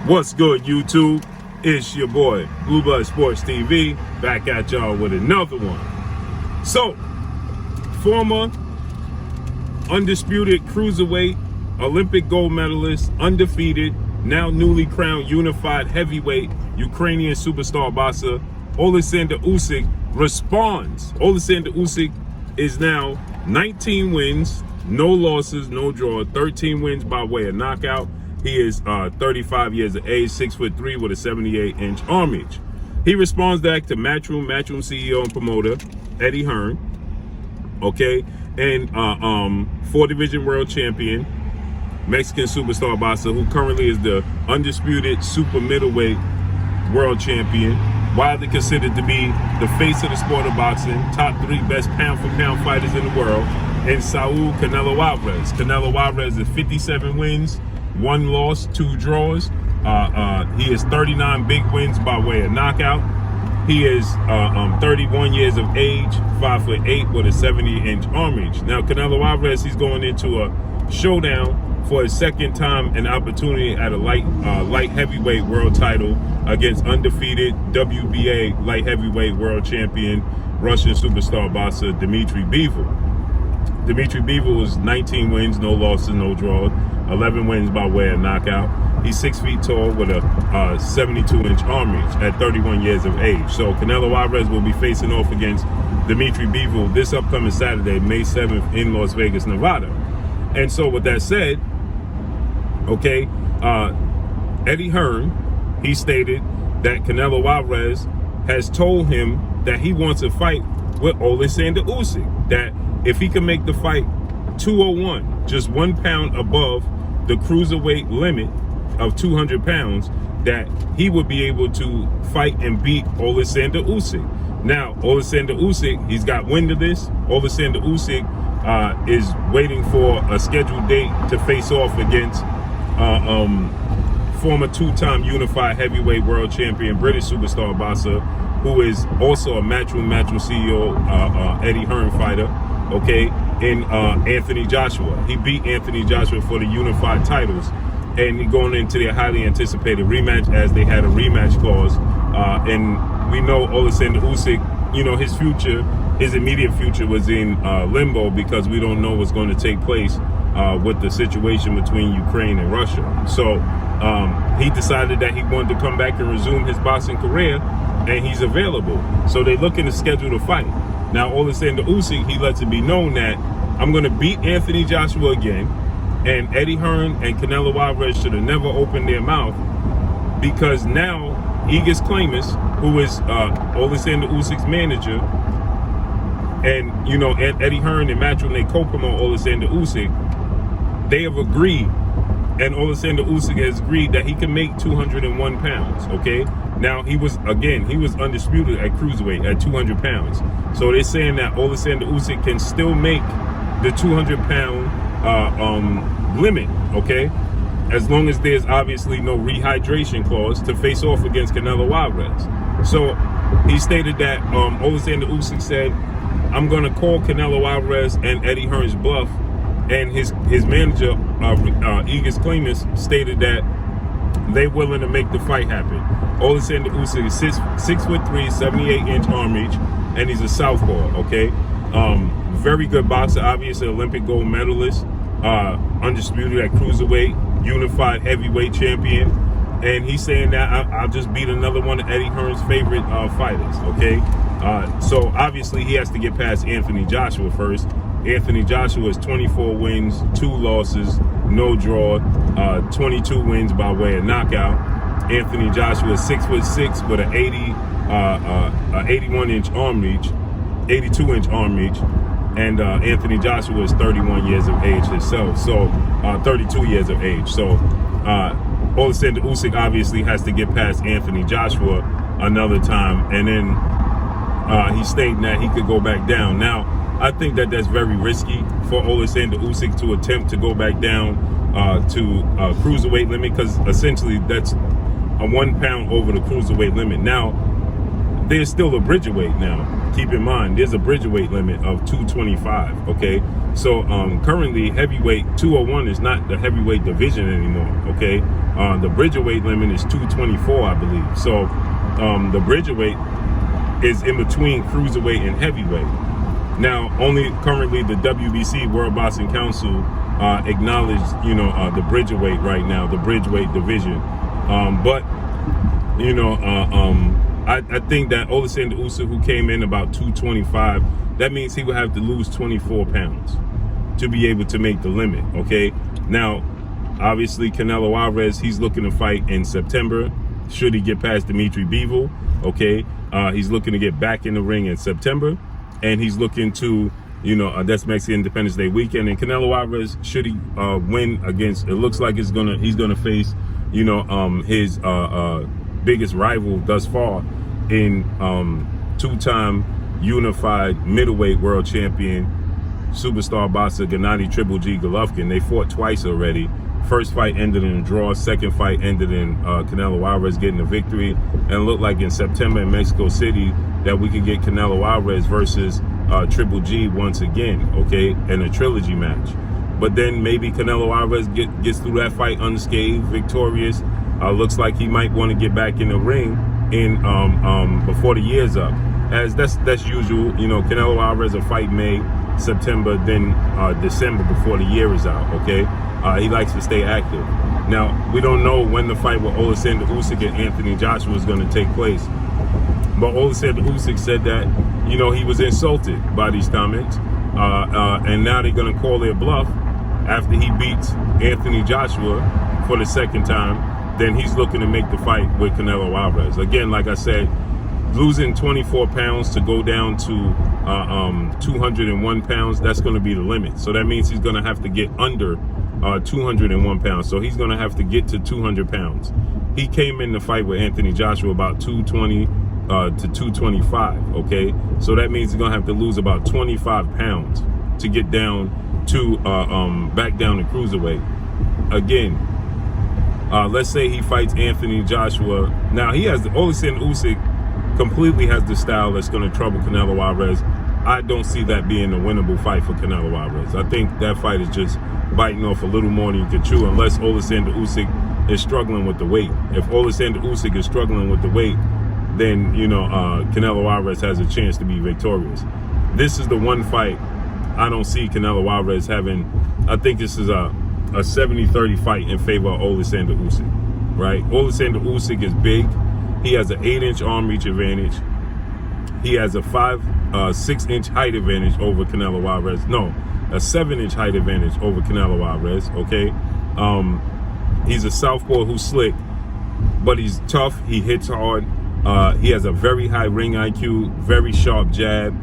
What's good, YouTube? It's your boy, Blue Blood Sports TV, back at y'all with another one. So, former undisputed cruiserweight, Olympic gold medalist, undefeated, now newly crowned unified heavyweight Ukrainian superstar boxer, Oleksandr Usyk responds. Oleksandr Usyk is now 19 wins, no losses, no draw, 13 wins by way of knockout. He is 35 years of age, 6'3" with a 78-inch arm reach. He responds back to MATCHROOM CEO and promoter Eddie Hearn, okay, and 4-division world champion, Mexican superstar boxer who currently is the undisputed super middleweight world champion, widely considered to be the face of the sport of boxing, top 3 best pound-for-pound fighters in the world, and Saul Canelo Alvarez. Canelo Alvarez is 57 wins, 1 loss, 2 draws. He has 39 big wins by way of knockout. He is 31 years of age, 5'8" with a 70-inch arm reach. Now, Canelo Alvarez, he's going into a showdown for his second time an opportunity at a light heavyweight world title against undefeated WBA light heavyweight world champion, Russian superstar boxer Dmitry Bivol. Dmitry Bivol was 19 wins, no losses, no draws, 11 wins by way of knockout. He's 6 feet tall with a 72-inch arm reach at 31 years of age. So Canelo Alvarez will be facing off against Dmitry Bivol this upcoming Saturday, May 7th in Las Vegas, Nevada. And so with that said, okay, Eddie Hearn, he stated that Canelo Alvarez has told him that he wants to fight with Oleksandr Usyk, that if he can make the fight 201, just 1 pound above the cruiserweight limit of 200 pounds, that he would be able to fight and beat Oleksandr Usyk. Now, Oleksandr Usyk, he's got wind of this. Oleksandr Usyk is waiting for a scheduled date to face off against former 2-time unified heavyweight world champion, British superstar boxer, who is also a MATCHROOM CEO, Eddie Hearn fighter, okay, in Anthony Joshua. He beat Anthony Joshua for the unified titles, and he going into their highly anticipated rematch, as they had a rematch clause. And we know Oleksandr Usyk, you know, his future, his immediate future was in limbo, because we don't know what's going to take place with the situation between Ukraine and Russia. So he decided that he wanted to come back and resume his boxing career, and he's available. So they're looking to schedule the fight. Now, Oleksandr Usyk, he lets it be known that I'm going to beat Anthony Joshua again, and Eddie Hearn and Canelo Alvarez should have never opened their mouth, because now Igis Klaimis, who is Oleksandr Usyk's manager, and you know, Eddie Hearn and MATCHROOM, they co-promote Oleksandr Usyk, they have agreed, and Oleksandr Usyk has agreed that he can make 201 pounds, okay? Now, he was undisputed at cruiserweight at 200 pounds. So they're saying that Oleksandr Usyk can still make the 200-pound limit, okay? As long as there's obviously no rehydration clause to face off against Canelo Alvarez. So he stated that Oleksandr Usyk said, I'm going to call Canelo Alvarez and Eddie Hearn's bluff. And his manager, Igis Klaimis, stated that they're willing to make the fight happen. Oleksandr Usyk is 6'3", 78-inch arm reach, and he's a southpaw, okay? Very good boxer, obviously Olympic gold medalist, undisputed at cruiserweight, unified heavyweight champion. And he's saying that I'll just beat another one of Eddie Hearn's favorite fighters, okay? So obviously he has to get past Anthony Joshua first. Anthony Joshua is 24 wins, 2 losses, no draw, 22 wins by way of knockout. Anthony Joshua is 6'6" with an 81-inch arm reach, 82-inch arm reach, and Anthony Joshua is 31 years of age himself, so 32 years of age. So Oleksandr Usyk obviously has to get past Anthony Joshua another time, and then he's stating that he could go back down. Now, I think that that's very risky for Oleksandr Usyk to attempt to go back down to cruiserweight limit, because essentially that's a 1 pound over the cruiserweight limit. Now, there's still a bridgerweight now. Keep in mind, there's a bridgerweight limit of 225, okay? So currently heavyweight 201 is not the heavyweight division anymore, okay? The Bridgerweight limit is 224, I believe. So the Bridgerweight is in between cruiserweight and heavyweight. Now, only currently the WBC, World Boxing Council, acknowledged, the Bridgerweight right now, the Bridgeweight division. But I think that Oleksandr Usyk, who came in about 225, that means he would have to lose 24 pounds to be able to make the limit, okay? Now, obviously, Canelo Alvarez, he's looking to fight in September. Should he get past Dimitri Bivol, okay? He's looking to get back in the ring in September. And he's looking to, that's Mexican Independence Day weekend. And Canelo Alvarez, should he win against, it looks like he's gonna face, his biggest rival thus far in two-time unified middleweight world champion, superstar boxer Gennady Triple G Golovkin. They fought twice already. First fight ended in a draw. Second fight ended in Canelo Alvarez getting the victory. And it looked like in September in Mexico City that we could get Canelo Alvarez versus Triple G once again, okay, in a trilogy match. But then maybe Canelo Alvarez gets through that fight unscathed, victorious. Looks like he might want to get back in the ring in before the year's up. As that's usual, Canelo Alvarez a fight May, September, then December before the year is out, okay? He likes to stay active. Now, we don't know when the fight with Oleksandr Usyk and Anthony Joshua is going to take place. But Oleksandr Usyk said that, he was insulted by these comments. And now they're going to call their bluff after he beats Anthony Joshua for the second time. Then he's looking to make the fight with Canelo Alvarez. Again, like I said, losing 24 pounds to go down to 201 pounds, that's going to be the limit. So that means he's going to have to get under 201 pounds. So he's going to have to get to 200 pounds. He came in the fight with Anthony Joshua about 220 to 225, okay? So that means he's going to have to lose about 25 pounds to get down to, back down to cruiserweight. Again, let's say he fights Anthony Joshua. Now, Oleksandr Usyk completely has the style that's going to trouble Canelo Alvarez. I don't see that being a winnable fight for Canelo Alvarez. I think that fight is just biting off a little more than you can chew, unless Oleksandr Usyk is struggling with the weight. If Oleksandr Usyk is struggling with the weight, then, Canelo Alvarez has a chance to be victorious. This is the one fight I don't see Canelo Alvarez having. I think this is a 70-30 fight in favor of Oleksandr Usyk, right? Oleksandr Usyk is big. He has an 8-inch arm reach advantage. He has a 6-inch height advantage over Canelo Alvarez. No, a 7-inch height advantage over Canelo Alvarez, okay? He's a southpaw who's slick, but he's tough. He hits hard. He has a very high ring IQ, very sharp jab.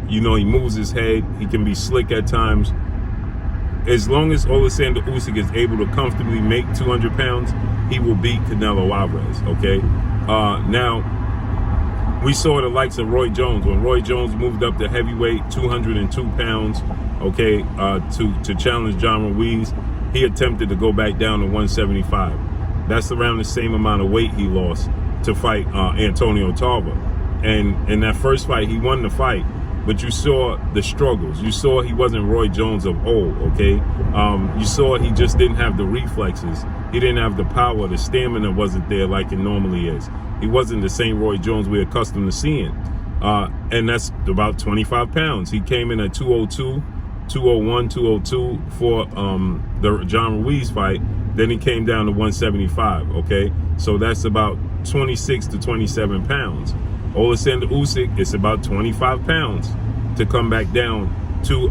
He moves his head. He can be slick at times. As long as Oleksandr Usyk is able to comfortably make 200 pounds, he will beat Canelo Alvarez, okay? Now, we saw the likes of Roy Jones. When Roy Jones moved up to heavyweight, 202 pounds, okay, to challenge John Ruiz, he attempted to go back down to 175. That's around the same amount of weight he lost to fight Antonio Tarver. And in that first fight, he won the fight, but you saw the struggles. You saw he wasn't Roy Jones of old, okay? You saw he just didn't have the reflexes. He didn't have the power. The stamina wasn't there like it normally is. He wasn't the same Roy Jones we're accustomed to seeing. And that's about 25 pounds. He came in at 202, 201, 202 for the John Ruiz fight. Then he came down to 175, okay? So that's about 26 to 27 pounds. Oleksandr Usyk, it's about 25 pounds to come back down to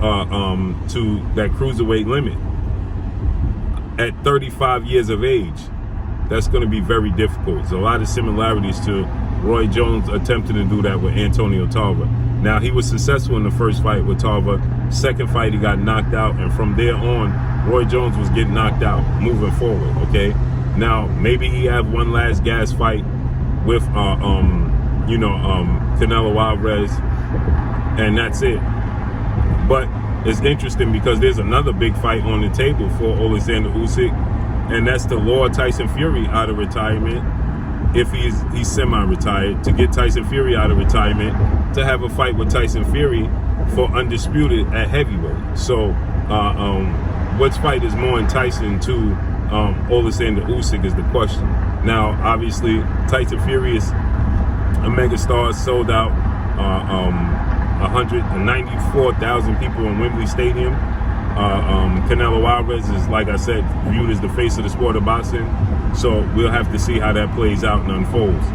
that cruiserweight limit. At 35 years of age, that's going to be very difficult. There's a lot of similarities to Roy Jones attempting to do that with Antonio Tarver. Now, he was successful in the first fight with Tarver. Second fight, he got knocked out. And from there on, Roy Jones was getting knocked out moving forward, okay? Now, maybe he have one last gas fight with, Canelo Alvarez, and that's it. But it's interesting because there's another big fight on the table for Oleksandr Usyk, and that's to lure Tyson Fury out of retirement, if he's semi-retired, to get Tyson Fury out of retirement, to have a fight with Tyson Fury for undisputed at heavyweight. So which fight is more enticing to Oleksandr Usyk is the question. Now, obviously, Tyson Fury is a megastar, sold out 194,000 people in Wembley Stadium. Canelo Alvarez is, like I said, viewed as the face of the sport of boxing. So we'll have to see how that plays out and unfolds.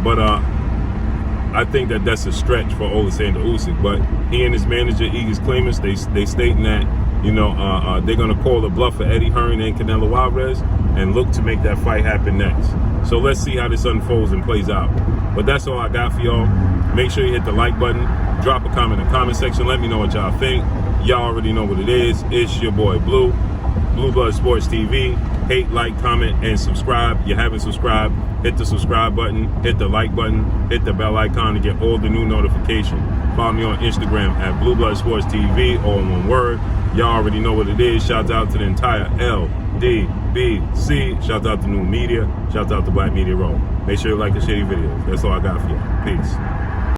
But I think that that's a stretch for Oleksandr Usyk. But he and his manager, Igor Clemens, they stating that, you know, they're going to call the bluff for Eddie Hearn and Canelo Alvarez and look to make that fight happen next. So let's see how this unfolds and plays out. But that's all I got for y'all. Make sure you hit the like button. Drop a comment in the comment section. Let me know what y'all think. Y'all already know what it is. It's your boy Blue, Blue Blood Sports TV. Hate, like, comment, and subscribe. You haven't subscribed, hit the subscribe button, hit the like button, hit the bell icon to get all the new notifications. Follow me on Instagram at Blue Blood Sports TV, all in one word. Y'all already know what it is. Shout out to the entire LDBC. Shout out to New Media. Shout out to Black Media Row. Make sure you like and share these videos. That's all I got for you. Peace.